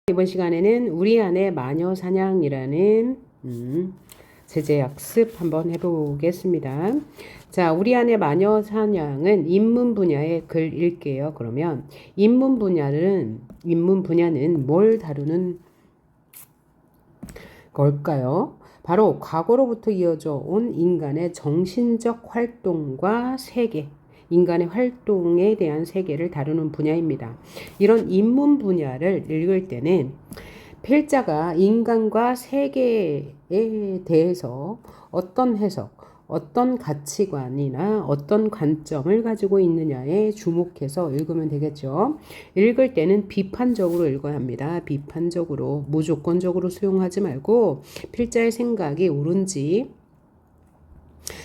이번 시간에는 우리 안의 마녀 사냥이라는 제재 학습 한번 해보겠습니다. 자, 우리 안의 마녀 사냥은 인문 분야의 글 읽게요. 그러면 인문 분야는 뭘 다루는 걸까요? 바로 과거로부터 이어져 온 인간의 정신적 활동과 세계, 인간의 활동에 대한 세계를 다루는 분야입니다. 이런 인문 분야를 읽을 때는 필자가 인간과 세계에 대해서 어떤 해석, 어떤 가치관이나 어떤 관점을 가지고 있느냐에 주목해서 읽으면 되겠죠. 읽을 때는 비판적으로 읽어야 합니다. 비판적으로, 무조건적으로 수용하지 말고 필자의 생각이 옳은지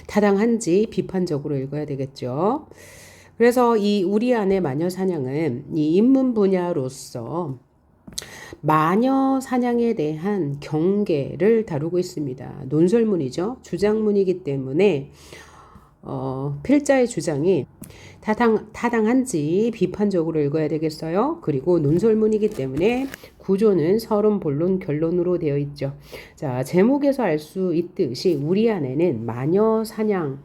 타당한지 비판적으로 읽어야 되겠죠. 그래서 이 우리 안의 마녀 사냥은 이 인문 분야로서 마녀 사냥에 대한 경계를 다루고 있습니다. 논설문이죠. 주장문이기 때문에 필자의 주장이 타당한지 비판적으로 읽어야 되겠어요. 그리고 논설문이기 때문에 구조는 서론, 본론, 결론으로 되어 있죠. 자, 제목에서 알 수 있듯이 우리 안에는 마녀 사냥에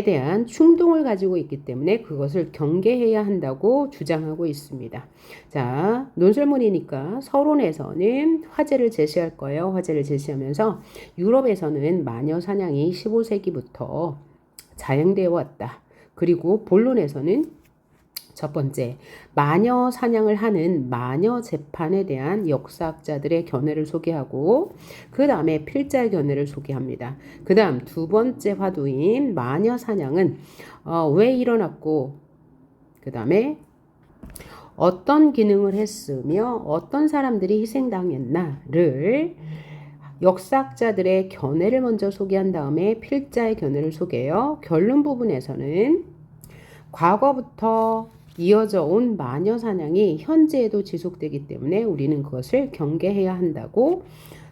대한 충동을 가지고 있기 때문에 그것을 경계해야 한다고 주장하고 있습니다. 자, 논설문이니까 서론에서는 화제를 제시할 거예요. 화제를 제시하면서 유럽에서는 마녀 사냥이 15세기부터 자행되어 왔다. 그리고 본론에서는 첫 번째, 마녀 사냥을 하는 마녀 재판에 대한 역사학자들의 견해를 소개하고 그 다음에 필자의 견해를 소개합니다. 그 다음 두 번째 화두인 마녀 사냥은 왜 일어났고 그 다음에 어떤 기능을 했으며 어떤 사람들이 희생당했나를 역사학자들의 견해를 먼저 소개한 다음에 필자의 견해를 소개해요. 결론 부분에서는 과거부터 이어져 온 마녀 사냥이 현재에도 지속되기 때문에 우리는 그것을 경계해야 한다고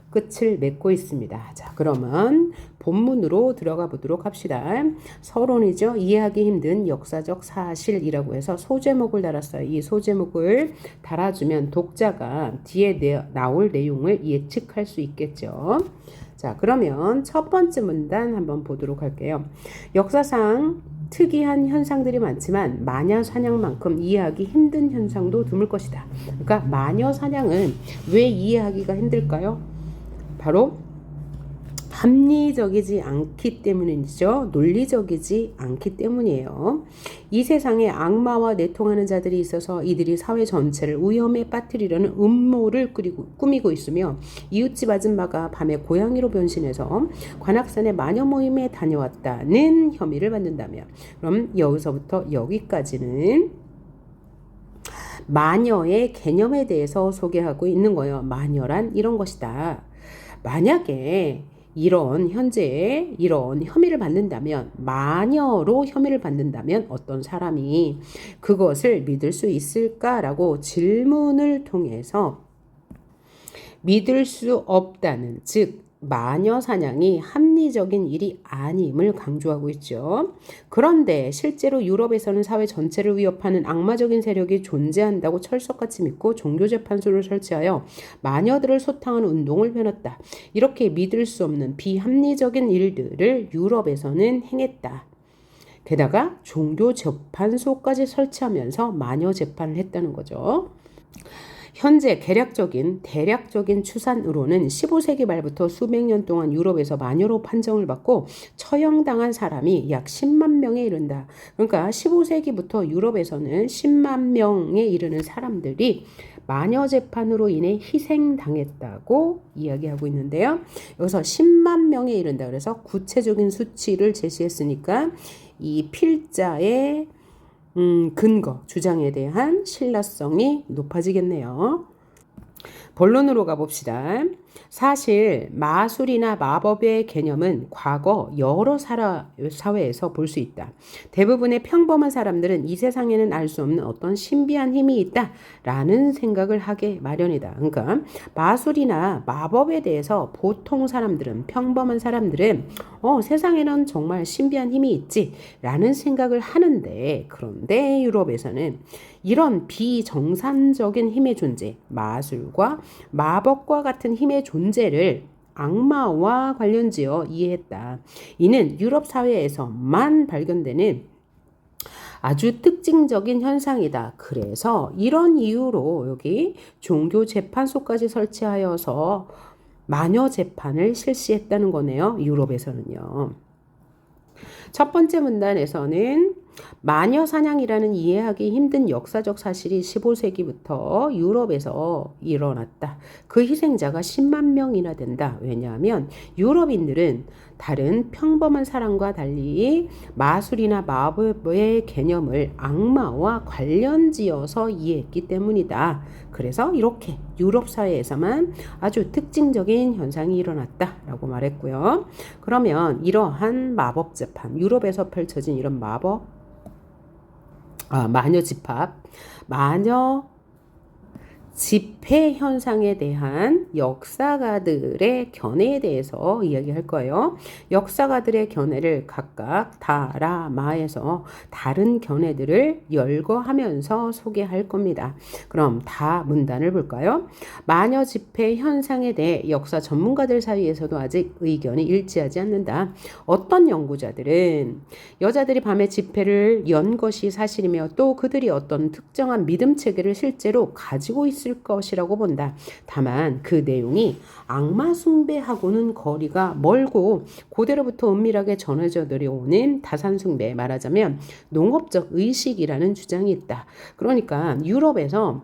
끝을 맺고 있습니다. 자, 그러면 본문으로 들어가 보도록 합시다. 서론이죠. 이해하기 힘든 역사적 사실이라고 해서 소제목을 달았어요. 이 소제목을 달아주면 독자가 뒤에 나올 내용을 예측할 수 있겠죠. 자, 그러면 첫 번째 문단 한번 보도록 할게요. 역사상 특이한 현상들이 많지만 마녀 사냥만큼 이해하기 힘든 현상도 드물 것이다. 그러니까 마녀 사냥은 왜 이해하기가 힘들까요? 바로 합리적이지 않기 때문이죠. 논리적이지 않기 때문이에요. 이 세상에 악마와 내통하는 자들이 있어서 이들이 사회 전체를 위험에 빠뜨리려는 음모를 꾸미고 있으며 이웃집 아줌마가 밤에 고양이로 변신해서 관악산의 마녀 모임에 다녀왔다는 혐의를 받는다면, 그럼 여기서부터 여기까지는 마녀의 개념에 대해서 소개하고 있는 거예요. 마녀란 이런 것이다. 만약에 현재에 이런 혐의를 받는다면, 마녀로 혐의를 받는다면 어떤 사람이 그것을 믿을 수 있을까라고 질문을 통해서 믿을 수 없다는, 즉 마녀 사냥이 합리적인 일이 아님을 강조하고 있죠. 그런데 실제로 유럽에서는 사회 전체를 위협하는 악마적인 세력이 존재한다고 철석같이 믿고 종교재판소를 설치하여 마녀들을 소탕하는 운동을 펴놨다. 이렇게 믿을 수 없는 비합리적인 일들을 유럽에서는 행했다. 게다가 종교재판소까지 설치하면서 마녀 재판을 했다는 거죠. 현재 대략적인 추산으로는 15세기 말부터 수백 년 동안 유럽에서 마녀로 판정을 받고 처형당한 사람이 약 10만 명에 이른다. 그러니까 15세기부터 유럽에서는 10만 명에 이르는 사람들이 마녀 재판으로 인해 희생당했다고 이야기하고 있는데요. 여기서 10만 명에 이른다. 그래서 구체적인 수치를 제시했으니까 이 필자의 근거, 주장에 대한 신뢰성이 높아지겠네요. 본론으로 가봅시다. 사실 마술이나 마법의 개념은 과거 여러 사회에서 볼 수 있다. 대부분의 평범한 사람들은 이 세상에는 알 수 없는 어떤 신비한 힘이 있다라는 생각을 하게 마련이다. 그러니까 마술이나 마법에 대해서 보통 사람들은, 평범한 사람들은 세상에는 정말 신비한 힘이 있지라는 생각을 하는데, 그런데 유럽에서는 이런 비정상적인 힘의 존재, 마술과 마법과 같은 힘의 존재를 악마와 관련지어 이해했다. 이는 유럽 사회에서만 발견되는 아주 특징적인 현상이다. 그래서 이런 이유로 여기 종교 재판소까지 설치하여서 마녀 재판을 실시했다는 거네요. 유럽에서는요. 첫 번째 문단에서는 마녀 사냥이라는 이해하기 힘든 역사적 사실이 15세기부터 유럽에서 일어났다. 그 희생자가 10만 명이나 된다. 왜냐하면 유럽인들은 다른 평범한 사람과 달리 마술이나 마법의 개념을 악마와 관련지어서 이해했기 때문이다. 그래서 이렇게 유럽 사회에서만 아주 특징적인 현상이 일어났다라고 말했고요. 그러면 이러한 마법 재판, 유럽에서 펼쳐진 이런 마녀 집합, 마녀 집회 현상에 대한 역사가들의 견해에 대해서 이야기할 거예요. 역사가들의 견해를 각각 다라마에서 다른 견해들을 열거하면서 소개할 겁니다. 그럼 다 문단을 볼까요? 마녀 집회 현상에 대해 역사 전문가들 사이에서도 아직 의견이 일치하지 않는다. 어떤 연구자들은 여자들이 밤에 집회를 연 것이 사실이며 또 그들이 어떤 특정한 믿음 체계를 실제로 가지고 있을 것이라고 본다. 다만 그 내용이 악마 숭배하고는 거리가 멀고 고대로부터 은밀하게 전해져 내려오는 다산 숭배, 말하자면 농업적 의식이라는 주장이 있다. 그러니까 유럽에서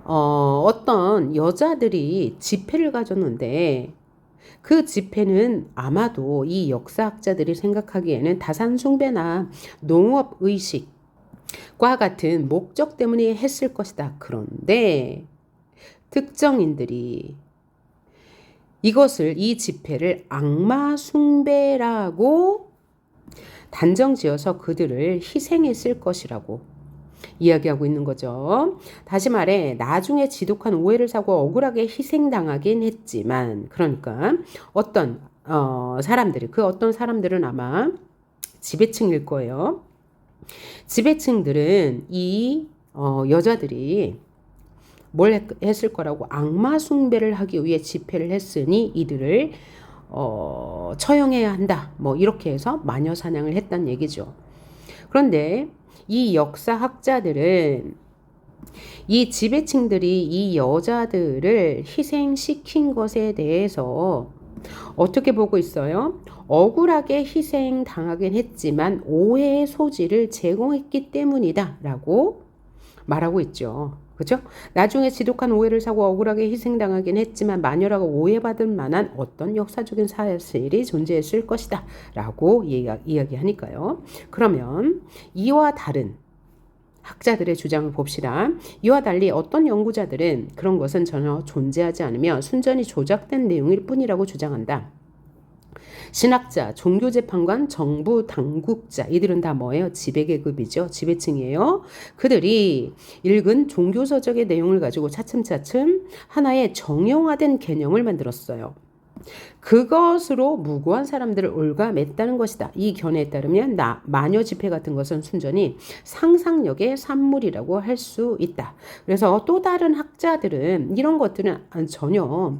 어떤 여자들이 집회를 가졌는데 그 집회는 아마도 이 역사학자들이 생각하기에는 다산 숭배나 농업 의식 과 같은 목적 때문에 했을 것이다. 그런데 특정인들이 이 집회를 악마 숭배라고 단정 지어서 그들을 희생했을 것이라고 이야기하고 있는 거죠. 다시 말해 나중에 지독한 오해를 사고 억울하게 희생당하긴 했지만, 그러니까 어떤 사람들은 아마 지배층일 거예요. 지배층들은 이 여자들이 뭘 했을 거라고 악마 숭배를 하기 위해 집회를 했으니 이들을 처형해야 한다. 뭐 이렇게 해서 마녀 사냥을 했단 얘기죠. 그런데 이 역사학자들은 이 지배층들이 이 여자들을 희생시킨 것에 대해서 어떻게 보고 있어요? 억울하게 희생당하긴 했지만 오해의 소지를 제공했기 때문이다 라고 말하고 있죠. 그죠? 나중에 지독한 오해를 사고 억울하게 희생당하긴 했지만 마녀라고 오해받을 만한 어떤 역사적인 사실이 존재했을 것이다 라고 이야기하니까요. 그러면 이와 다른 학자들의 주장을 봅시다. 이와 달리 어떤 연구자들은 그런 것은 전혀 존재하지 않으며 순전히 조작된 내용일 뿐이라고 주장한다. 신학자, 종교재판관, 정부 당국자, 이들은 다 뭐예요? 지배계급이죠. 지배층이에요. 그들이 읽은 종교서적의 내용을 가지고 차츰차츰 하나의 정형화된 개념을 만들었어요. 그것으로 무고한 사람들을 올가맸다는 것이다. 이 견해에 따르면 마녀 집회 같은 것은 순전히 상상력의 산물이라고 할 수 있다. 그래서 또 다른 학자들은 이런 것들은 전혀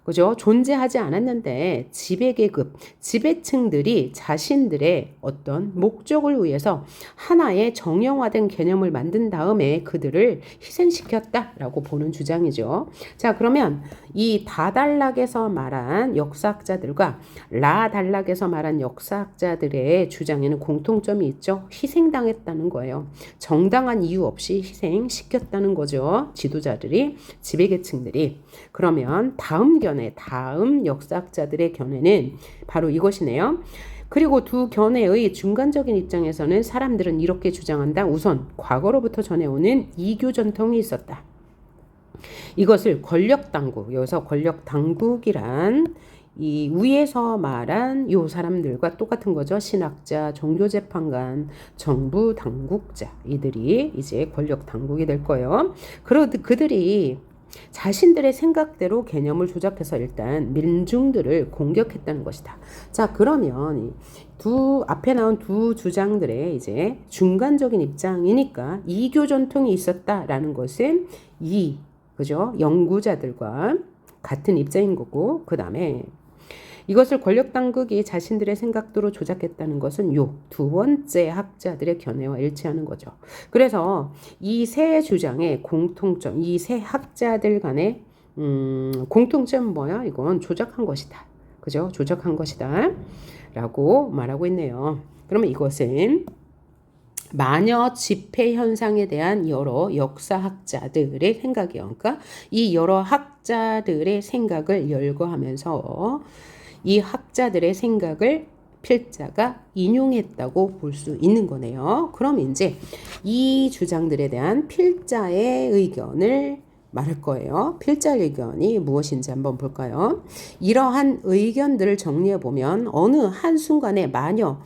그죠? 존재하지 않았는데 지배계급, 지배층들이 자신들의 어떤 목적을 위해서 하나의 정형화된 개념을 만든 다음에 그들을 희생시켰다라고 보는 주장이죠. 자, 그러면 이 다단락에서 말한 역사학자들과 라단락에서 말한 역사학자들의 주장에는 공통점이 있죠. 희생당했다는 거예요. 정당한 이유 없이 희생시켰다는 거죠. 지도자들이, 지배계층들이. 그러면 다음 역사학자들의 견해는 바로 이것이네요. 그리고 두 견해의 중간적인 입장에서는 사람들은 이렇게 주장한다. 우선 과거로부터 전해오는 이교 전통이 있었다. 이것을 권력당국, 여기서 권력당국이란 이 위에서 말한 요 사람들과 똑같은 거죠. 신학자, 종교재판관, 정부 당국자, 이들이 이제 권력당국이 될 거예요. 그들이 자신들의 생각대로 개념을 조작해서 일단 민중들을 공격했다는 것이다. 자, 그러면 앞에 나온 두 주장들의 이제 중간적인 입장이니까 이교 전통이 있었다라는 것은 그죠? 연구자들과 같은 입장인 거고, 그 다음에 이것을 권력 당국이 자신들의 생각대로 조작했다는 것은 요 두 번째 학자들의 견해와 일치하는 거죠. 그래서 이 세 주장의 공통점, 이 세 학자들 간의 공통점은 뭐야? 이건 조작한 것이다. 그죠? 조작한 것이다. 라고 말하고 있네요. 그러면 이것은 마녀 집회 현상에 대한 여러 역사학자들의 생각이요. 그러니까 이 여러 학자들의 생각을 열거하면서 이 학자들의 생각을 필자가 인용했다고 볼 수 있는 거네요. 그럼 이제 이 주장들에 대한 필자의 의견을 말할 거예요. 필자의 의견이 무엇인지 한번 볼까요? 이러한 의견들을 정리해 보면 어느 한순간에 마녀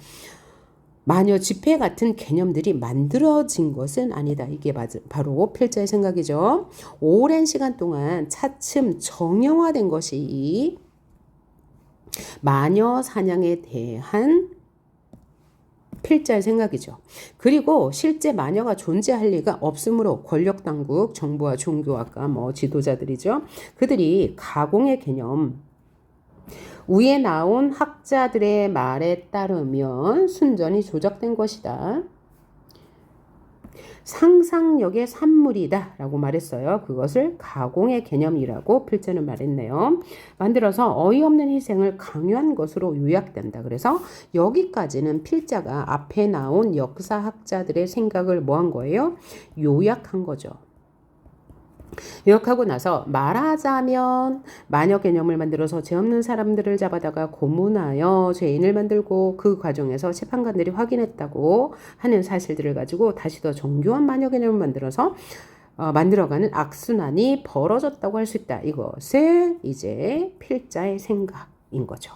집회 같은 개념들이 만들어진 것은 아니다. 이게 바로 필자의 생각이죠. 오랜 시간 동안 차츰 정형화된 것이 마녀 사냥에 대한 필자의 생각이죠. 그리고 실제 마녀가 존재할 리가 없으므로 권력 당국, 정부와 종교학과 지도자들이죠. 그들이 가공의 개념, 위에 나온 학자들의 말에 따르면 순전히 조작된 것이다. 상상력의 산물이다 라고 말했어요. 그것을 가공의 개념이라고 필자는 말했네요. 만들어서 어이없는 희생을 강요한 것으로 요약된다. 그래서 여기까지는 필자가 앞에 나온 역사학자들의 생각을 뭐한 거예요? 요약한 거죠. 요약하고 나서 말하자면 마녀 개념을 만들어서 죄 없는 사람들을 잡아다가 고문하여 죄인을 만들고 그 과정에서 재판관들이 확인했다고 하는 사실들을 가지고 다시 더 정교한 마녀 개념을 만들어서 만들어가는 악순환이 벌어졌다고 할 수 있다. 이것을 이제 필자의 생각인 거죠.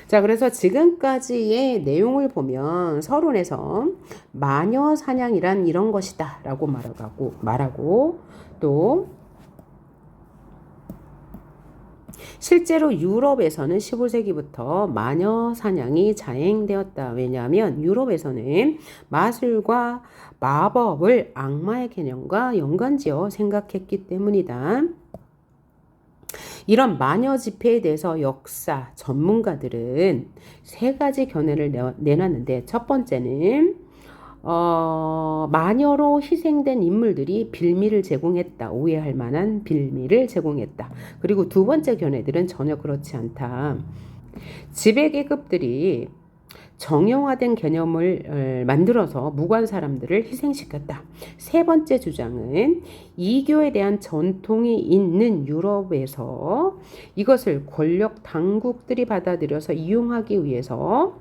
자, 그래서 지금까지의 내용을 보면 서론에서 마녀 사냥이란 이런 것이다 라고 말하고 또 실제로 유럽에서는 15세기부터 마녀 사냥이 자행되었다. 왜냐하면 유럽에서는 마술과 마법을 악마의 개념과 연관지어 생각했기 때문이다. 이런 마녀 집회에 대해서 역사 전문가들은 세 가지 견해를 내놨는데 첫 번째는 마녀로 희생된 인물들이 빌미를 제공했다. 오해할 만한 빌미를 제공했다. 그리고 두 번째 견해들은 전혀 그렇지 않다. 지배계급들이 정형화된 개념을 만들어서 무관 사람들을 희생시켰다. 세 번째 주장은 이교에 대한 전통이 있는 유럽에서 이것을 권력 당국들이 받아들여서 이용하기 위해서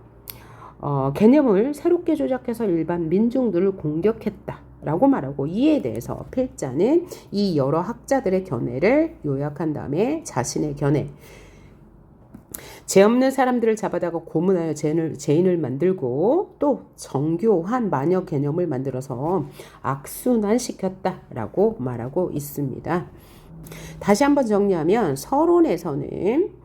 개념을 새롭게 조작해서 일반 민중들을 공격했다. 라고 말하고 이에 대해서 필자는 이 여러 학자들의 견해를 요약한 다음에 자신의 견해, 죄 없는 사람들을 잡아다가 고문하여 죄인을 만들고 또 정교한 마녀 개념을 만들어서 악순환시켰다라고 말하고 있습니다. 다시 한번 정리하면 서론에서는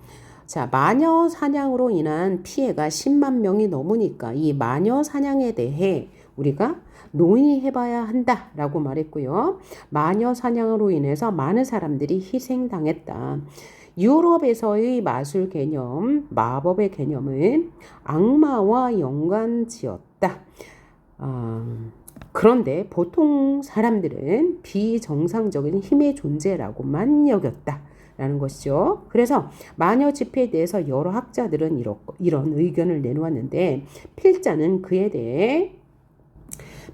자, 마녀 사냥으로 인한 피해가 10만 명이 넘으니까 이 마녀 사냥에 대해 우리가 논의해봐야 한다라고 말했고요. 마녀 사냥으로 인해서 많은 사람들이 희생당했다. 유럽에서의 마술 개념, 마법의 개념은 악마와 연관지었다. 그런데 보통 사람들은 비정상적인 힘의 존재라고만 여겼다. 라는 것이죠. 그래서 마녀 집회에 대해서 여러 학자들은 이런 의견을 내놓았는데 필자는 그에 대해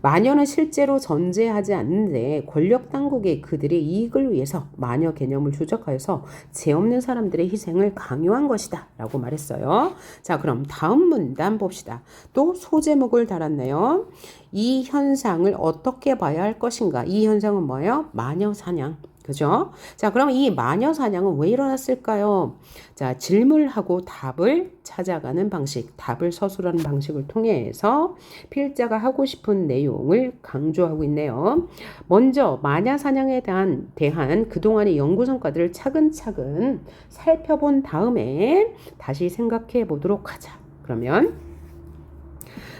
마녀는 실제로 존재하지 않는데 권력 당국이 그들의 이익을 위해서 마녀 개념을 조작하여서 죄 없는 사람들의 희생을 강요한 것이다 라고 말했어요. 자, 그럼 다음 문단 봅시다. 또 소제목을 달았네요. 이 현상을 어떻게 봐야 할 것인가? 이 현상은 뭐예요? 마녀 사냥. 그죠? 자, 그럼 이 마녀 사냥은 왜 일어났을까요? 자, 질문하고 답을 찾아가는 방식, 답을 서술하는 방식을 통해서 필자가 하고 싶은 내용을 강조하고 있네요. 먼저 마녀 사냥에 대한 그동안의 연구 성과들을 차근차근 살펴본 다음에 다시 생각해 보도록 하자. 그러면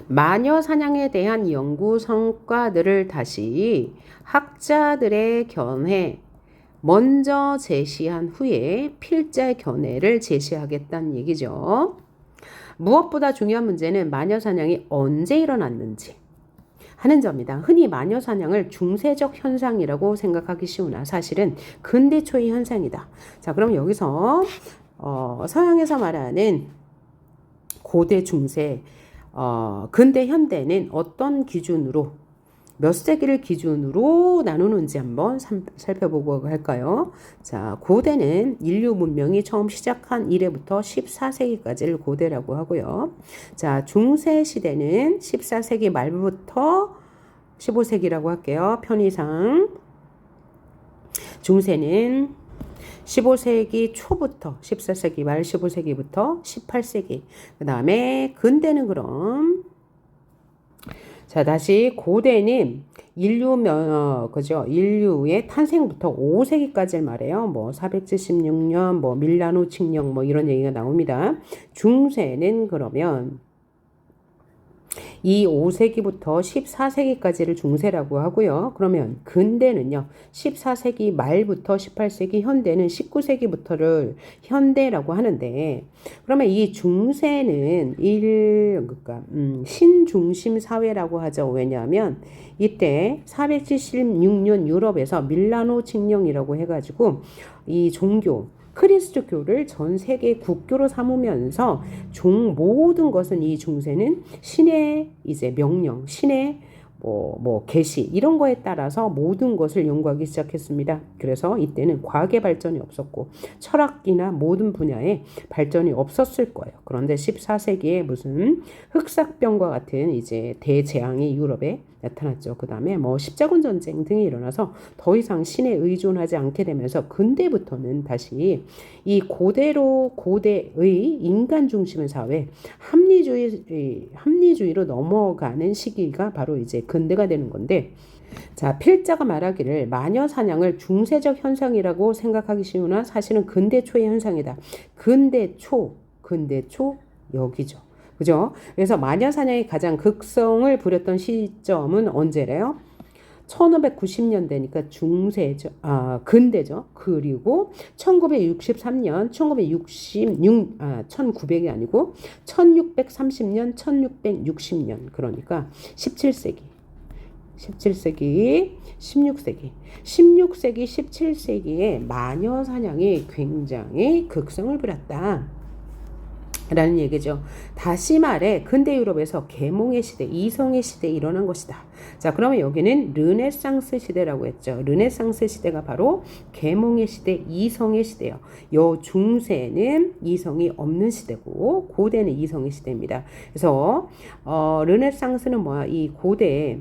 마녀 사냥에 대한 연구 성과들을 다시 학자들의 견해 먼저 제시한 후에 필자의 견해를 제시하겠다는 얘기죠. 무엇보다 중요한 문제는 마녀 사냥이 언제 일어났는지 하는 점이다. 흔히 마녀 사냥을 중세적 현상이라고 생각하기 쉬우나 사실은 근대 초의 현상이다. 자, 그럼 여기서 서양에서 말하는 고대, 중세, 근대, 현대는 어떤 기준으로 몇 세기를 기준으로 나누는지 한번 살펴보고 할까요? 자, 고대는 인류 문명이 처음 시작한 이래부터 14세기까지를 고대라고 하고요. 자, 중세 시대는 14세기 말부터 15세기라고 할게요. 편의상. 중세는 15세기 초부터 14세기 말 15세기부터 18세기. 그 다음에 근대는 그럼 자, 다시 고대는 그죠? 인류의 탄생부터 5세기까지를 말해요. 뭐 476년, 뭐 밀라노 칙령, 뭐 이런 얘기가 나옵니다. 중세는 그러면 이 5세기부터 14세기까지를 중세라고 하고요. 그러면 근대는요. 14세기 말부터 18세기, 현대는 19세기부터를 현대라고 하는데 그러면 이 중세는 그러니까 신중심 사회라고 하죠. 왜냐하면 이때 476년 유럽에서 밀라노 칙령이라고 해가지고 이 종교 크리스트교를 전 세계 국교로 삼으면서 모든 것은 이 중세는 신의 이제 명령, 신의 계시 이런 거에 따라서 모든 것을 연구하기 시작했습니다. 그래서 이때는 과학의 발전이 없었고 철학이나 모든 분야에 발전이 없었을 거예요. 그런데 14세기에 무슨 흑사병과 같은 이제 대재앙이 유럽에 나타났죠. 그 다음에 십자군 전쟁 등이 일어나서 더 이상 신에 의존하지 않게 되면서 근대부터는 다시 이 고대의 인간 중심의 사회, 합리주의로 넘어가는 시기가 바로 이제 근대가 되는 건데, 자, 필자가 말하기를 마녀 사냥을 중세적 현상이라고 생각하기 쉬우나 사실은 근대 초의 현상이다. 근대 초 여기죠. 그죠? 그래서 마녀 사냥이 가장 극성을 부렸던 시점은 언제래요? 1590년대니까 중세죠. 근대죠. 그리고 1963년, 1900이 아니고 1630년, 1660년. 그러니까 17세기, 16세기, 17세기에 마녀 사냥이 굉장히 극성을 부렸다. 라는 얘기죠. 다시 말해 근대 유럽에서 계몽의 시대, 이성의 시대에 일어난 것이다. 자, 그러면 여기는 르네상스 시대라고 했죠. 르네상스 시대가 바로 계몽의 시대, 이성의 시대예요. 요 중세는 이성이 없는 시대고 고대는 이성의 시대입니다. 그래서 르네상스는 뭐야? 이 고대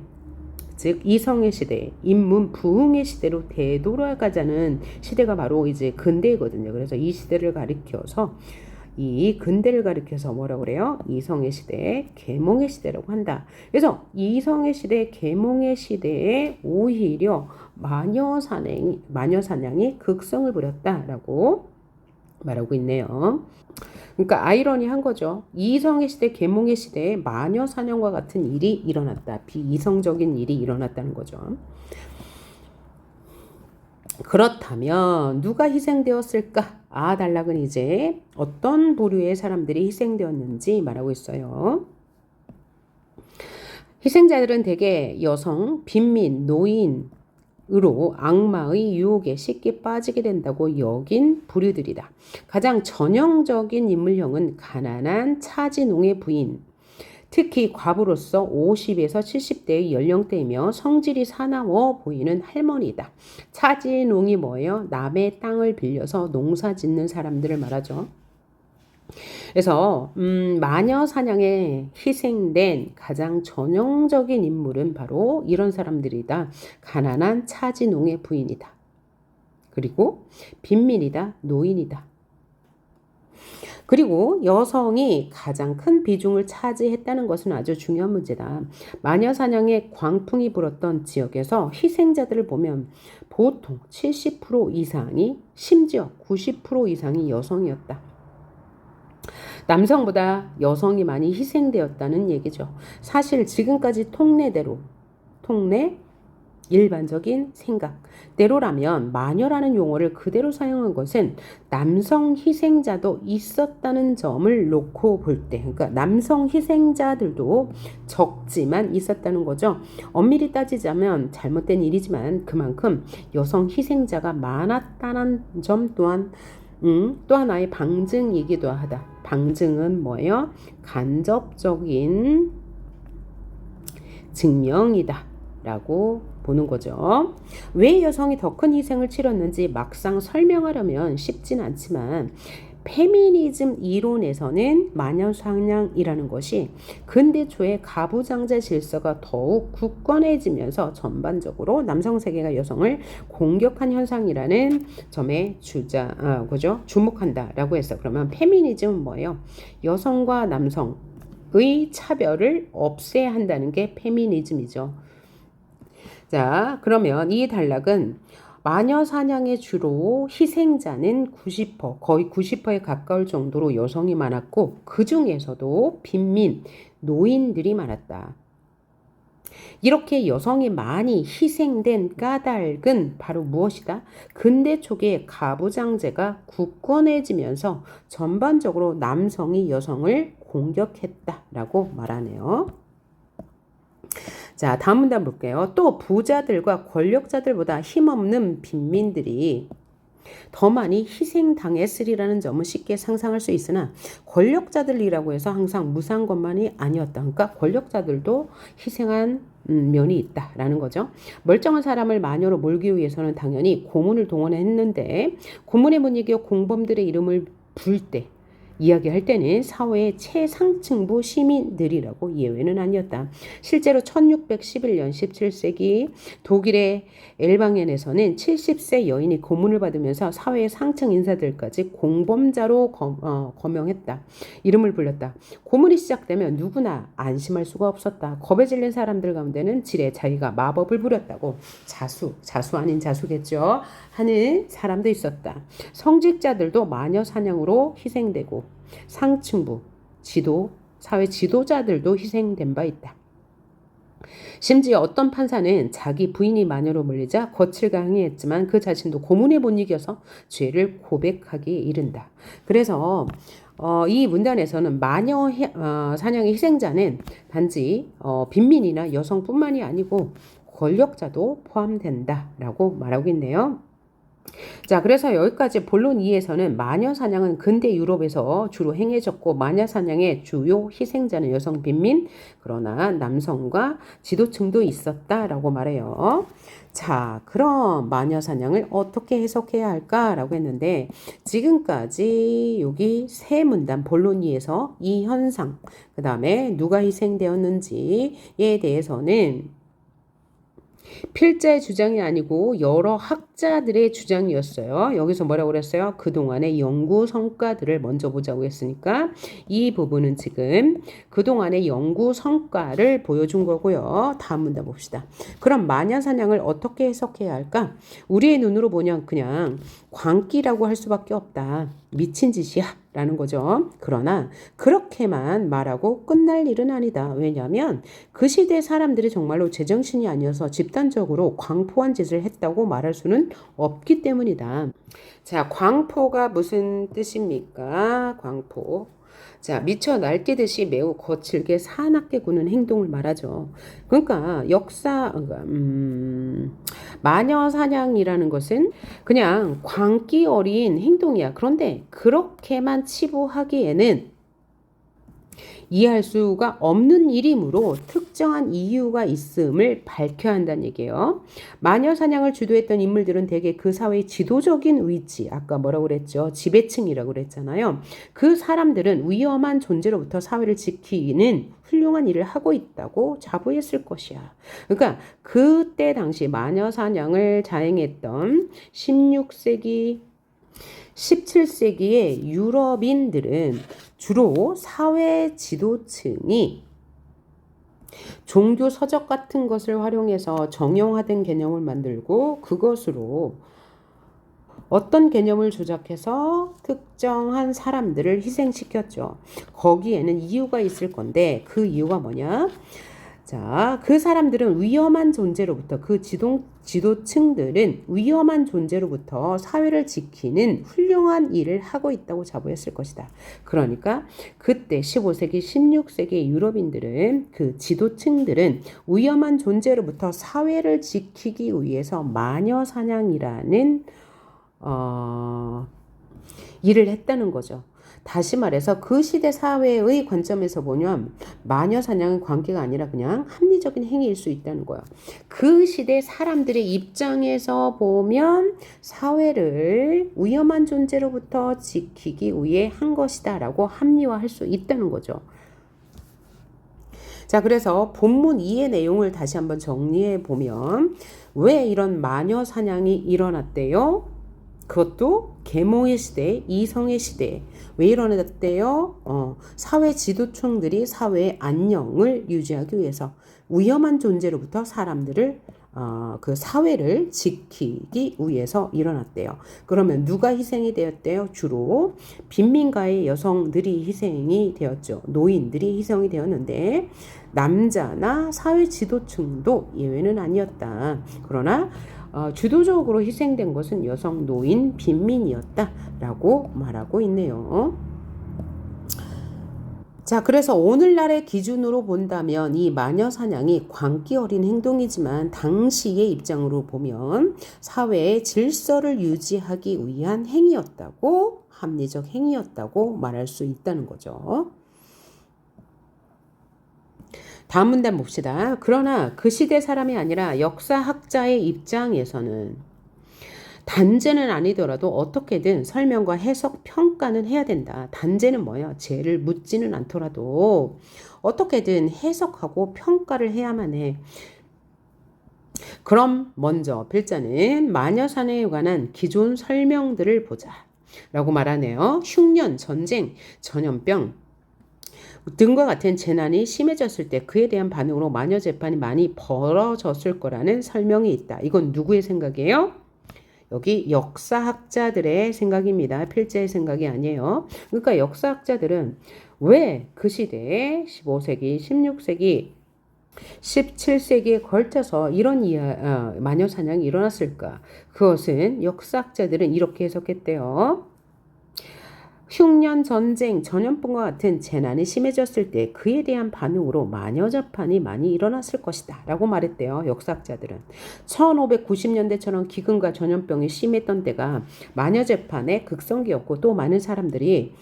즉 이성의 시대, 인문 부흥의 시대로 되돌아가자는 시대가 바로 이제 근대이거든요. 그래서 이 시대를 가리켜서 이 근대를 가리켜서 뭐라고 그래요? 이성의 시대, 계몽의 시대라고 한다. 그래서 이성의 시대, 계몽의 시대에 오히려 마녀 사냥이 극성을 부렸다라고 말하고 있네요. 그러니까 아이러니한 거죠. 이성의 시대, 계몽의 시대에 마녀 사냥과 같은 일이 일어났다. 비이성적인 일이 일어났다는 거죠. 그렇다면 누가 희생되었을까? 단락은 이제 어떤 부류의 사람들이 희생되었는지 말하고 있어요. 희생자들은 대개 여성, 빈민, 노인으로 악마의 유혹에 쉽게 빠지게 된다고 여긴 부류들이다. 가장 전형적인 인물형은 가난한 차지농의 부인, 특히 과부로서 50에서 70대의 연령대이며 성질이 사나워 보이는 할머니다. 차지농이 뭐예요? 남의 땅을 빌려서 농사 짓는 사람들을 말하죠. 그래서 마녀 사냥에 희생된 가장 전형적인 인물은 바로 이런 사람들이다. 가난한 차지농의 부인이다. 그리고 빈민이다, 노인이다. 그리고 여성이 가장 큰 비중을 차지했다는 것은 아주 중요한 문제다. 마녀사냥의 광풍이 불었던 지역에서 희생자들을 보면 보통 70% 이상이, 심지어 90% 이상이 여성이었다. 남성보다 여성이 많이 희생되었다는 얘기죠. 사실 지금까지 일반적인 생각대로라면 마녀라는 용어를 그대로 사용한 것은 남성 희생자도 있었다는 점을 놓고 볼 때, 그러니까 남성 희생자들도 적지만 있었다는 거죠. 엄밀히 따지자면 잘못된 일이지만 그만큼 여성 희생자가 많았다는 점 또한 또 하나의 방증이기도 하다. 방증은 뭐예요? 간접적인 증명이다 라고 보는 거죠. 왜 여성이 더 큰 희생을 치렀는지 막상 설명하려면 쉽진 않지만 페미니즘 이론에서는 마녀사냥이라는 것이 근대 초의 가부장제 질서가 더욱 굳건해지면서 전반적으로 남성 세계가 여성을 공격한 현상이라는 점에 주목한다라고 했어. 그러면 페미니즘은 뭐예요? 여성과 남성의 차별을 없애야 한다는 게 페미니즘이죠. 자, 그러면 이 단락은 마녀 사냥의 주로 희생자는 90%, 거의 90%에 가까울 정도로 여성이 많았고 그 중에서도 빈민, 노인들이 많았다. 이렇게 여성이 많이 희생된 까닭은 바로 무엇이다? 근대 초기에 가부장제가 굳건해지면서 전반적으로 남성이 여성을 공격했다라고 말하네요. 자, 다음 문단 볼게요. 또 부자들과 권력자들보다 힘없는 빈민들이 더 많이 희생당했으리라는 점은 쉽게 상상할 수 있으나 권력자들이라고 해서 항상 무사한 것만이 아니었다. 그러니까 권력자들도 희생한 면이 있다라는 거죠. 멀쩡한 사람을 마녀로 몰기 위해서는 당연히 고문을 동원했는데 고문의 못 이겨 공범들의 이름을 부를 때 이야기할 때는 사회의 최상층부 시민들이라고 예외는 아니었다. 실제로 1611년 17세기 독일의 엘방엔에서는 70세 여인이 고문을 받으면서 사회의 상층 인사들까지 공범자로 거명했다. 이름을 불렸다. 고문이 시작되면 누구나 안심할 수가 없었다. 겁에 질린 사람들 가운데는 지레 자기가 마법을 부렸다고 자수 아닌 자수겠죠. 하는 사람도 있었다. 성직자들도 마녀 사냥으로 희생되고 상층부, 사회 지도자들도 희생된 바 있다. 심지어 어떤 판사는 자기 부인이 마녀로 몰리자 거칠 강행했지만 그 자신도 고문에 못 이겨서 죄를 고백하기에 이른다. 그래서 이 문단에서는 마녀 사냥의 희생자는 단지 빈민이나 여성뿐만이 아니고 권력자도 포함된다라고 말하고 있네요. 자, 그래서 여기까지 본론 2에서는 마녀 사냥은 근대 유럽에서 주로 행해졌고 마녀 사냥의 주요 희생자는 여성 빈민, 그러나 남성과 지도층도 있었다라고 말해요. 자, 그럼 마녀 사냥을 어떻게 해석해야 할까라고 했는데 지금까지 여기 세 문단 본론 2에서 이 현상, 그 다음에 누가 희생되었는지에 대해서는 필자의 주장이 아니고 여러 학자들의 주장이었어요. 여기서 뭐라고 그랬어요? 그동안의 연구 성과들을 먼저 보자고 했으니까 이 부분은 지금 그동안의 연구 성과를 보여준 거고요. 다음 문단 봅시다. 그럼 마녀사냥을 어떻게 해석해야 할까? 우리의 눈으로 보면 그냥 광기라고 할 수밖에 없다. 미친 짓이야 라는 거죠. 그러나 그렇게만 말하고 끝날 일은 아니다. 왜냐하면 그 시대 사람들이 정말로 제정신이 아니어서 집단적으로 광포한 짓을 했다고 말할 수는 없기 때문이다. 자, 광포가 무슨 뜻입니까? 광포. 자, 미쳐 날뛰듯이 매우 거칠게 사납게 구는 행동을 말하죠. 그러니까 마녀 사냥이라는 것은 그냥 광기 어린 행동이야. 그런데 그렇게만 치부하기에는 이해할 수가 없는 일이므로 특정한 이유가 있음을 밝혀야 한다는 얘기예요. 마녀 사냥을 주도했던 인물들은 대개 그 사회의 지도적인 위치, 아까 뭐라고 그랬죠? 지배층이라고 그랬잖아요. 그 사람들은 위험한 존재로부터 사회를 지키는 훌륭한 일을 하고 있다고 자부했을 것이야. 그러니까 그때 당시 마녀 사냥을 자행했던 16세기 17세기의 유럽인들은 주로 사회 지도층이 종교 서적 같은 것을 활용해서 정형화된 개념을 만들고 그것으로 어떤 개념을 조작해서 특정한 사람들을 희생시켰죠. 거기에는 이유가 있을 건데 그 이유가 뭐냐? 자, 그 사람들은 위험한 존재로부터 그 지도층들은 위험한 존재로부터 사회를 지키는 훌륭한 일을 하고 있다고 자부했을 것이다. 그러니까 그때 15세기, 16세기 유럽인들은 그 지도층들은 위험한 존재로부터 사회를 지키기 위해서 마녀 사냥이라는 일을 했다는 거죠. 다시 말해서 그 시대 사회의 관점에서 보면 마녀 사냥은 관계가 아니라 그냥 합리적인 행위일 수 있다는 거예요. 그 시대 사람들의 입장에서 보면 사회를 위험한 존재로부터 지키기 위해 한 것이다 라고 합리화할 수 있다는 거죠. 자, 그래서 본문 2의 내용을 다시 한번 정리해 보면 왜 이런 마녀 사냥이 일어났대요? 그것도 계몽의 시대, 이성의 시대. 왜 일어났대요? 사회 지도층들이 사회의 안녕을 유지하기 위해서 위험한 존재로부터 사람들을 그 사회를 지키기 위해서 일어났대요. 그러면 누가 희생이 되었대요? 주로 빈민가의 여성들이 희생이 되었죠. 노인들이 희생이 되었는데 남자나 사회 지도층도 예외는 아니었다. 그러나 주도적으로 희생된 것은 여성, 노인, 빈민이었다라고 말하고 있네요. 자, 그래서 오늘날의 기준으로 본다면 이 마녀 사냥이 광기 어린 행동이지만 당시의 입장으로 보면 사회의 질서를 유지하기 위한 행위였다고, 합리적 행위였다고 말할 수 있다는 거죠. 다음 문단 봅시다. 그러나 그 시대 사람이 아니라 역사학자의 입장에서는 단죄는 아니더라도 어떻게든 설명과 해석, 평가는 해야 된다. 단죄는 뭐야? 죄를 묻지는 않더라도 어떻게든 해석하고 평가를 해야만 해. 그럼 먼저 필자는 마녀 사냥에 관한 기존 설명들을 보자. 라고 말하네요. 흉년, 전쟁, 전염병 등과 같은 재난이 심해졌을 때 그에 대한 반응으로 마녀 재판이 많이 벌어졌을 거라는 설명이 있다. 이건 누구의 생각이에요? 여기 역사학자들의 생각입니다. 필자의 생각이 아니에요. 그러니까 역사학자들은 왜 그 시대에 15세기, 16세기, 17세기에 걸쳐서 이런 마녀 사냥이 일어났을까? 그것은 역사학자들은 이렇게 해석했대요. 흉년, 전쟁, 전염병과 같은 재난이 심해졌을 때 그에 대한 반응으로 마녀 재판이 많이 일어났을 것이다 라고 말했대요. 역사학자들은. 1590년대처럼 기근과 전염병이 심했던 때가 마녀 재판의 극성기였고 또 많은 사람들이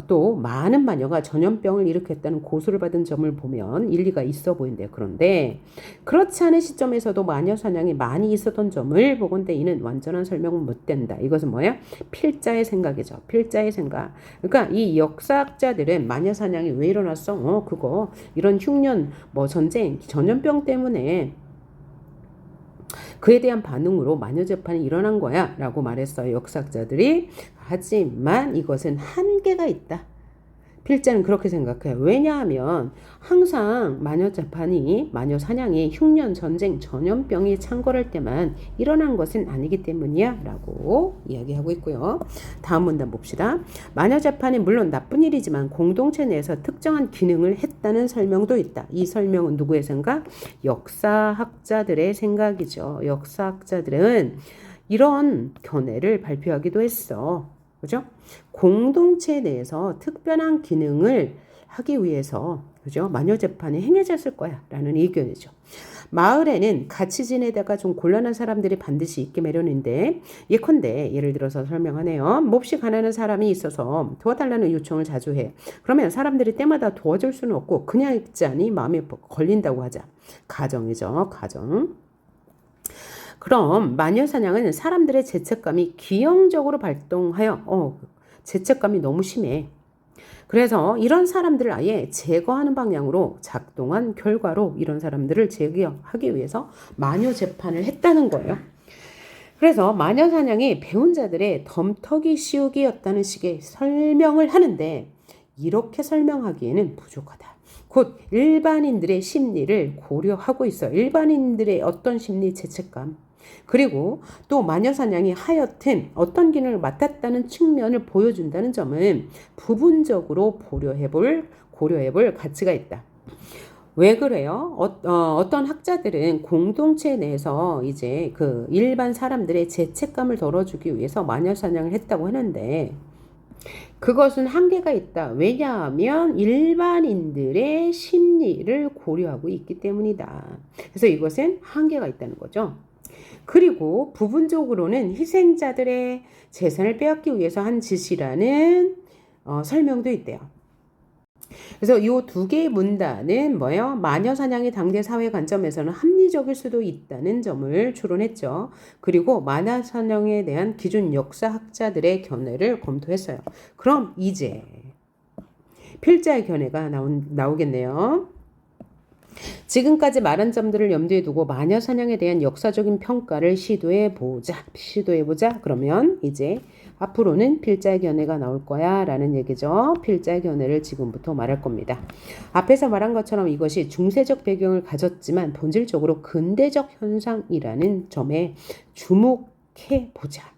또 많은 마녀가 전염병을 일으켰다는 고소를 받은 점을 보면 일리가 있어 보인대요. 그런데 그렇지 않은 시점에서도 마녀 사냥이 많이 있었던 점을 보건대 이는 완전한 설명은 못 된다. 이것은 뭐야? 필자의 생각이죠. 필자의 생각. 그러니까 이 역사학자들은 마녀 사냥이 왜 일어났어? 그거 이런 흉년, 전쟁, 전염병 때문에 그에 대한 반응으로 마녀 재판이 일어난 거야 라고 말했어요. 역사학자들이. 하지만 이것은 한계가 있다. 필자는 그렇게 생각해요. 왜냐하면 항상 마녀 재판이, 마녀 사냥이 흉년, 전쟁, 전염병이 창궐할 때만 일어난 것은 아니기 때문이야 라고 이야기하고 있고요. 다음 문단 봅시다. 마녀 재판이 물론 나쁜 일이지만 공동체 내에서 특정한 기능을 했다는 설명도 있다. 이 설명은 누구의 생각? 역사학자들의 생각이죠. 역사학자들은 이런 견해를 발표하기도 했어. 그죠? 공동체 내에서 특별한 기능을 하기 위해서 그죠? 마녀 재판이 행해졌을 거야 라는 의견이죠. 마을에는 같이 지내다가 좀 곤란한 사람들이 반드시 있게 마련인데 예컨대 예를 들어서 설명하네요. 몹시 가난한 사람이 있어서 도와달라는 요청을 자주 해. 그러면 사람들이 때마다 도와줄 수는 없고 그냥 있자니 마음에 걸린다고 하자. 가정이죠. 가정. 그럼 마녀사냥은 사람들의 죄책감이 기형적으로 발동하여 죄책감이 너무 심해. 그래서 이런 사람들을 아예 제거하는 방향으로 작동한 결과로 이런 사람들을 제거하기 위해서 마녀 재판을 했다는 거예요. 그래서 마녀 사냥이 배운 자들의 덤터기 씌우기였다는 식의 설명을 하는데 이렇게 설명하기에는 부족하다. 곧 일반인들의 심리를 고려하고 있어. 일반인들의 어떤 심리, 죄책감. 그리고 또 마녀사냥이 하여튼 어떤 기능을 맡았다는 측면을 보여준다는 점은 부분적으로 고려해볼 가치가 있다. 왜 그래요? 어떤 학자들은 공동체 내에서 이제 그 일반 사람들의 죄책감을 덜어주기 위해서 마녀사냥을 했다고 하는데 그것은 한계가 있다. 왜냐하면 일반인들의 심리를 고려하고 있기 때문이다. 그래서 이것은 한계가 있다는 거죠. 그리고 부분적으로는 희생자들의 재산을 빼앗기 위해서 한 짓이라는 설명도 있대요. 그래서 이 두 개의 문단은 뭐예요? 마녀사냥이 당대 사회 관점에서는 합리적일 수도 있다는 점을 추론했죠. 그리고 마녀사냥에 대한 기존 역사학자들의 견해를 검토했어요. 그럼 이제 필자의 견해가 나오겠네요. 지금까지 말한 점들을 염두에 두고 마녀사냥에 대한 역사적인 평가를 시도해보자. 그러면 이제 앞으로는 필자의 견해가 나올 거야 라는 얘기죠. 필자의 견해를 지금부터 말할 겁니다. 앞에서 말한 것처럼 이것이 중세적 배경을 가졌지만 본질적으로 근대적 현상이라는 점에 주목해보자.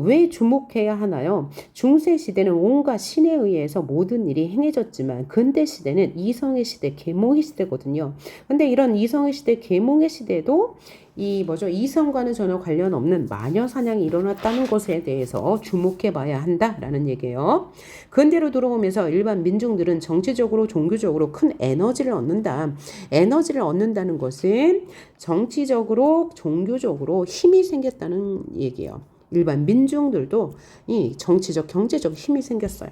왜 주목해야 하나요? 중세 시대는 온갖 신에 의해서 모든 일이 행해졌지만 근대 시대는 이성의 시대, 계몽의 시대거든요. 근데 이런 이성의 시대, 계몽의 시대도 이성과는 전혀 관련 없는 마녀 사냥이 일어났다는 것에 대해서 주목해 봐야 한다라는 얘기예요. 근대로 들어오면서 일반 민중들은 정치적으로, 종교적으로 큰 에너지를 얻는다. 에너지를 얻는다는 것은 정치적으로, 종교적으로 힘이 생겼다는 얘기예요. 일반 민중들도 이 정치적, 경제적 힘이 생겼어요.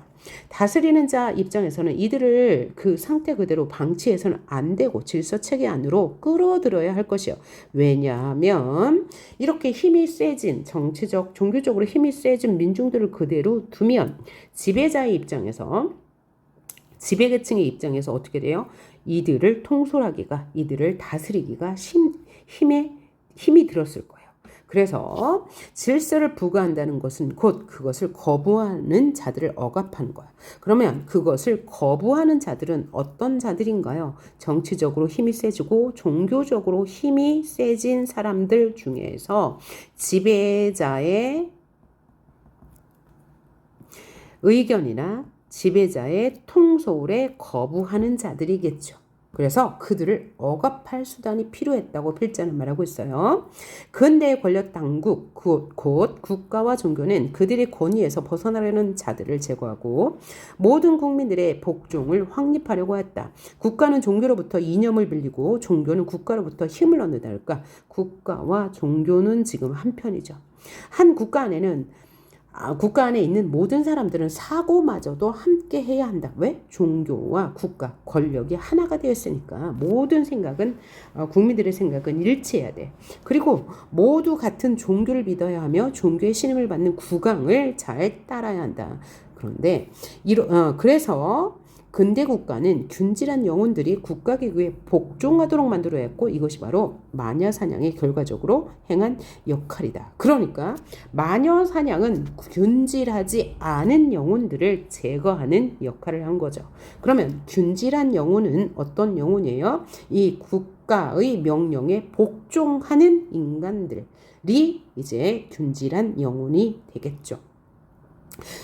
다스리는 자 입장에서는 이들을 그 상태 그대로 방치해서는 안 되고 질서체계 안으로 끌어들여야 할 것이요. 왜냐하면 이렇게 힘이 세진 정치적, 종교적으로 힘이 세진 민중들을 그대로 두면 지배자의 입장에서 지배계층의 입장에서 어떻게 돼요? 이들을 통솔하기가, 이들을 다스리기가 힘이 들었을 거예요. 그래서 질서를 부과한다는 것은 곧 그것을 거부하는 자들을 억압하는 거야. 그러면 그것을 거부하는 자들은 어떤 자들인가요? 정치적으로 힘이 세지고 종교적으로 힘이 세진 사람들 중에서 지배자의 의견이나 지배자의 통솔에 거부하는 자들이겠죠. 그래서 그들을 억압할 수단이 필요했다고 필자는 말하고 있어요. 근대의 권력 당국, 곧 국가와 종교는 그들의 권위에서 벗어나려는 자들을 제거하고 모든 국민들의 복종을 확립하려고 했다. 국가는 종교로부터 이념을 빌리고 종교는 국가로부터 힘을 얻는다 할까? 국가와 종교는 지금 한편이죠. 한 국가 안에 있는 모든 사람들은 사고마저도 함께 해야 한다. 왜? 종교와 국가, 권력이 하나가 되었으니까 모든 생각은 국민들의 생각은 일치해야 돼. 그리고 모두 같은 종교를 믿어야 하며 종교의 신임을 받는 국왕을 잘 따라야 한다. 그런데 그래서 근대 국가는 균질한 영혼들이 국가기구에 복종하도록 만들어야 했고 이것이 바로 마녀사냥의 결과적으로 행한 역할이다. 그러니까 마녀사냥은 균질하지 않은 영혼들을 제거하는 역할을 한 거죠. 그러면 균질한 영혼은 어떤 영혼이에요? 이 국가의 명령에 복종하는 인간들이 이제 균질한 영혼이 되겠죠.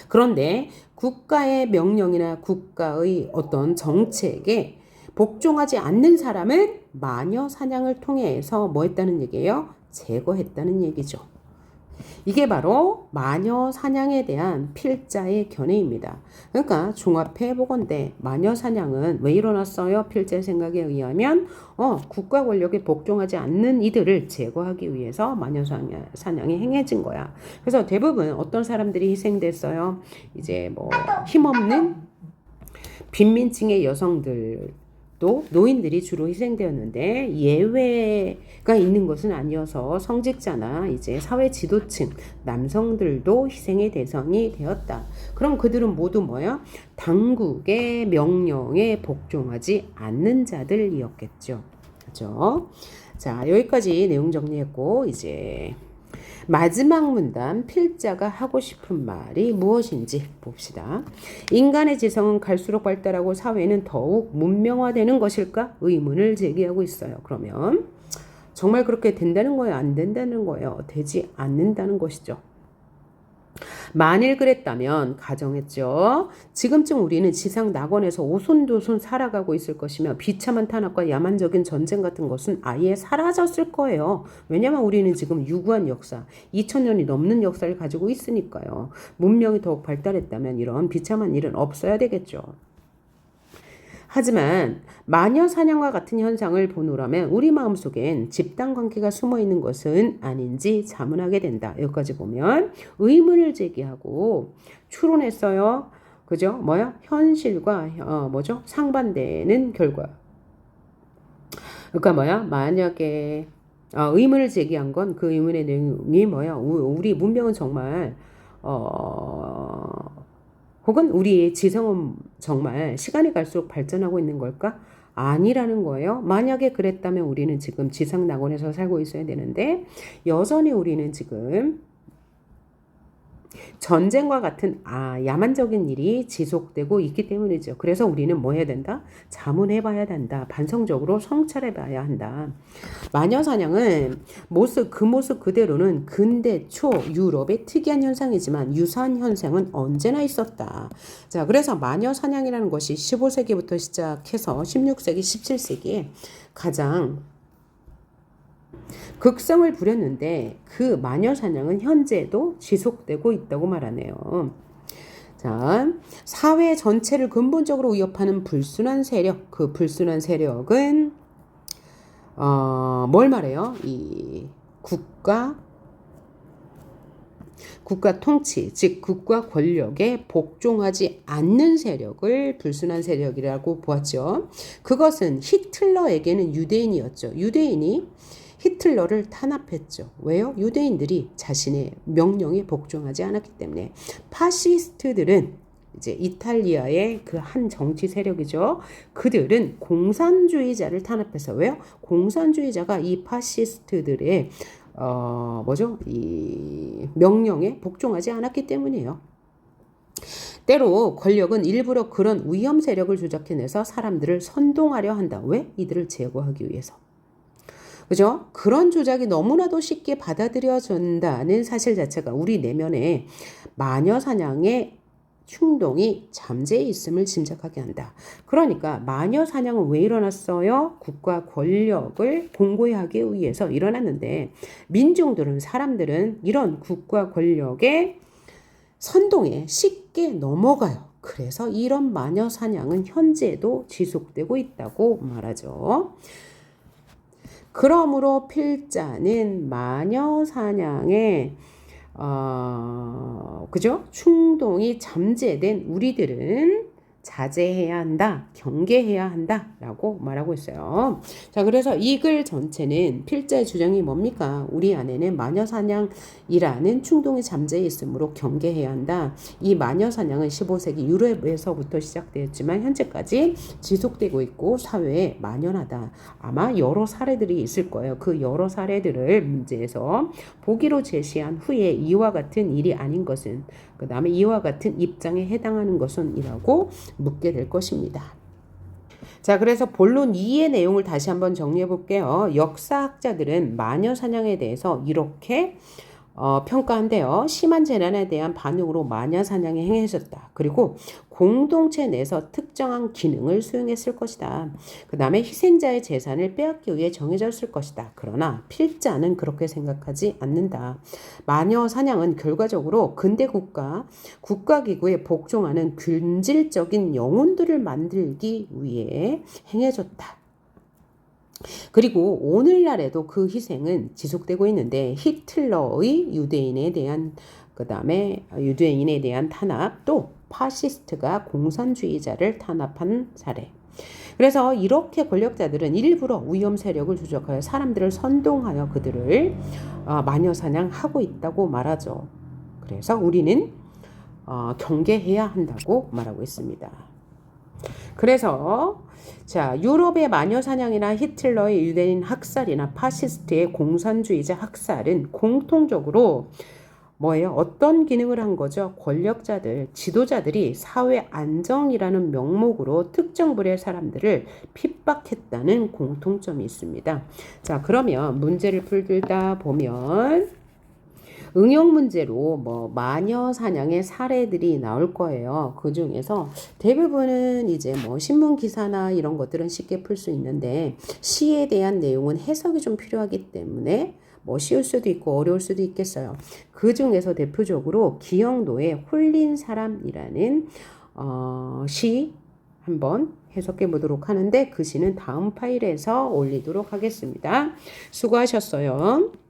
그런데 국가의 명령이나 국가의 어떤 정책에 복종하지 않는 사람은 마녀 사냥을 통해서 뭐 했다는 얘기예요? 제거했다는 얘기죠. 이게 바로 마녀 사냥에 대한 필자의 견해입니다. 그러니까 종합해 보건대 마녀 사냥은 왜 일어났어요? 필자의 생각에 의하면 국가 권력에 복종하지 않는 이들을 제거하기 위해서 마녀 사냥이 행해진 거야. 그래서 대부분 어떤 사람들이 희생됐어요? 이제 뭐 힘없는 빈민층의 여성들 또 노인들이 주로 희생되었는데 예외가 있는 것은 아니어서 성직자나 이제 사회 지도층 남성들도 희생의 대상이 되었다. 그럼 그들은 모두 뭐야? 당국의 명령에 복종하지 않는 자들이었겠죠. 그죠? 자, 여기까지 내용 정리했고 이제 마지막 문단 필자가 하고 싶은 말이 무엇인지 봅시다. 인간의 지성은 갈수록 발달하고 사회는 더욱 문명화되는 것일까? 의문을 제기하고 있어요. 그러면 정말 그렇게 된다는 거예요? 안 된다는 거예요? 되지 않는다는 것이죠. 만일 그랬다면 가정했죠. 지금쯤 우리는 지상 낙원에서 오손도손 살아가고 있을 것이며 비참한 탄압과 야만적인 전쟁 같은 것은 아예 사라졌을 거예요. 왜냐하면 우리는 지금 유구한 역사, 2000년이 넘는 역사를 가지고 있으니까요. 문명이 더욱 발달했다면 이런 비참한 일은 없어야 되겠죠. 하지만 마녀 사냥과 같은 현상을 보노라면 우리 마음속엔 집단 관계가 숨어 있는 것은 아닌지 자문하게 된다. 여기까지 보면 의문을 제기하고 추론했어요. 그죠? 뭐야? 현실과 뭐죠? 상반되는 결과. 그러니까 뭐야? 만약에 의문을 제기한 건 그 의문의 내용이 뭐야? 우리 문명은 정말 혹은 우리의 지성은 정말 시간이 갈수록 발전하고 있는 걸까? 아니라는 거예요. 만약에 그랬다면 우리는 지금 지상 낙원에서 살고 있어야 되는데 여전히 우리는 지금 전쟁과 같은 야만적인 일이 지속되고 있기 때문이죠. 그래서 우리는 뭐 해야 된다? 자문해 봐야 된다. 반성적으로 성찰해 봐야 한다. 마녀 사냥은 그 모습 그대로는 근대 초 유럽의 특이한 현상이지만 유사한 현상은 언제나 있었다. 자, 그래서 마녀 사냥이라는 것이 15세기부터 시작해서 16세기, 17세기에 가장 극성을 부렸는데 그 마녀 사냥은 현재도 지속되고 있다고 말하네요. 자, 사회 전체를 근본적으로 위협하는 불순한 세력, 그 불순한 세력은 뭘 말해요? 이 국가 통치, 즉 국가 권력에 복종하지 않는 세력을 불순한 세력이라고 보았죠. 그것은 히틀러에게는 유대인이었죠. 유대인이 히틀러를 탄압했죠. 왜요? 유대인들이 자신의 명령에 복종하지 않았기 때문에. 파시스트들은 이제 이탈리아의 그 한 정치 세력이죠. 그들은 공산주의자를 탄압해서 왜요? 공산주의자가 이 파시스트들의 이 명령에 복종하지 않았기 때문이에요. 때로 권력은 일부러 그런 위험 세력을 조작해내서 사람들을 선동하려 한다. 왜? 이들을 제거하기 위해서. 그죠? 그런 조작이 너무나도 쉽게 받아들여진다는 사실 자체가 우리 내면에 마녀 사냥의 충동이 잠재해 있음을 짐작하게 한다. 그러니까 마녀 사냥은 왜 일어났어요? 국가 권력을 공고히 하기 위해서 일어났는데 민중들은 사람들은 이런 국가 권력의 선동에 쉽게 넘어가요. 그래서 이런 마녀 사냥은 현재도 지속되고 있다고 말하죠. 그러므로 필자는 마녀 사냥에 그죠? 충동이 잠재된 우리들은 자제해야 한다, 경계해야 한다라고 말하고 있어요. 자, 그래서 이 글 전체는 필자의 주장이 뭡니까? 우리 안에는 마녀사냥이라는 충동이 잠재해 있으므로 경계해야 한다. 이 마녀사냥은 15세기 유럽에서부터 시작되었지만 현재까지 지속되고 있고 사회에 만연하다. 아마 여러 사례들이 있을 거예요. 그 여러 사례들을 문제에서 보기로 제시한 후에 이와 같은 일이 아닌 것은, 그 다음에 이와 같은 입장에 해당하는 것은 이라고 묻게 될 것입니다. 자, 그래서 본론 2의 내용을 다시 한번 정리해 볼게요. 역사학자들은 마녀 사냥에 대해서 이렇게 평가한대요. 심한 재난에 대한 반응으로 마녀 사냥이 행해졌다. 그리고 공동체 내에서 특정한 기능을 수행했을 것이다. 그 다음에 희생자의 재산을 빼앗기 위해 정해졌을 것이다. 그러나 필자는 그렇게 생각하지 않는다. 마녀 사냥은 결과적으로 근대 국가기구에 복종하는 균질적인 영혼들을 만들기 위해 행해졌다. 그리고 오늘날에도 그 희생은 지속되고 있는데 히틀러의 유대인에 대한 탄압, 또 파시스트가 공산주의자를 탄압한 사례. 그래서 이렇게 권력자들은 일부러 위험 세력을 조작하여 사람들을 선동하여 그들을 마녀 사냥하고 있다고 말하죠. 그래서 우리는 경계해야 한다고 말하고 있습니다. 그래서 자, 유럽의 마녀 사냥이나 히틀러의 유대인 학살이나 파시스트의 공산주의자 학살은 공통적으로 뭐예요? 어떤 기능을 한 거죠? 권력자들, 지도자들이 사회 안정이라는 명목으로 특정 부류의 사람들을 핍박했다는 공통점이 있습니다. 자, 그러면 문제를 풀다 보면 응용 문제로 뭐 마녀 사냥의 사례들이 나올 거예요. 그 중에서 대부분은 이제 뭐 신문 기사나 이런 것들은 쉽게 풀 수 있는데 시에 대한 내용은 해석이 좀 필요하기 때문에 뭐 쉬울 수도 있고 어려울 수도 있겠어요. 그 중에서 대표적으로 기영도의 홀린 사람이라는 시 한번 해석해 보도록 하는데 그 시는 다음 파일에서 올리도록 하겠습니다. 수고하셨어요.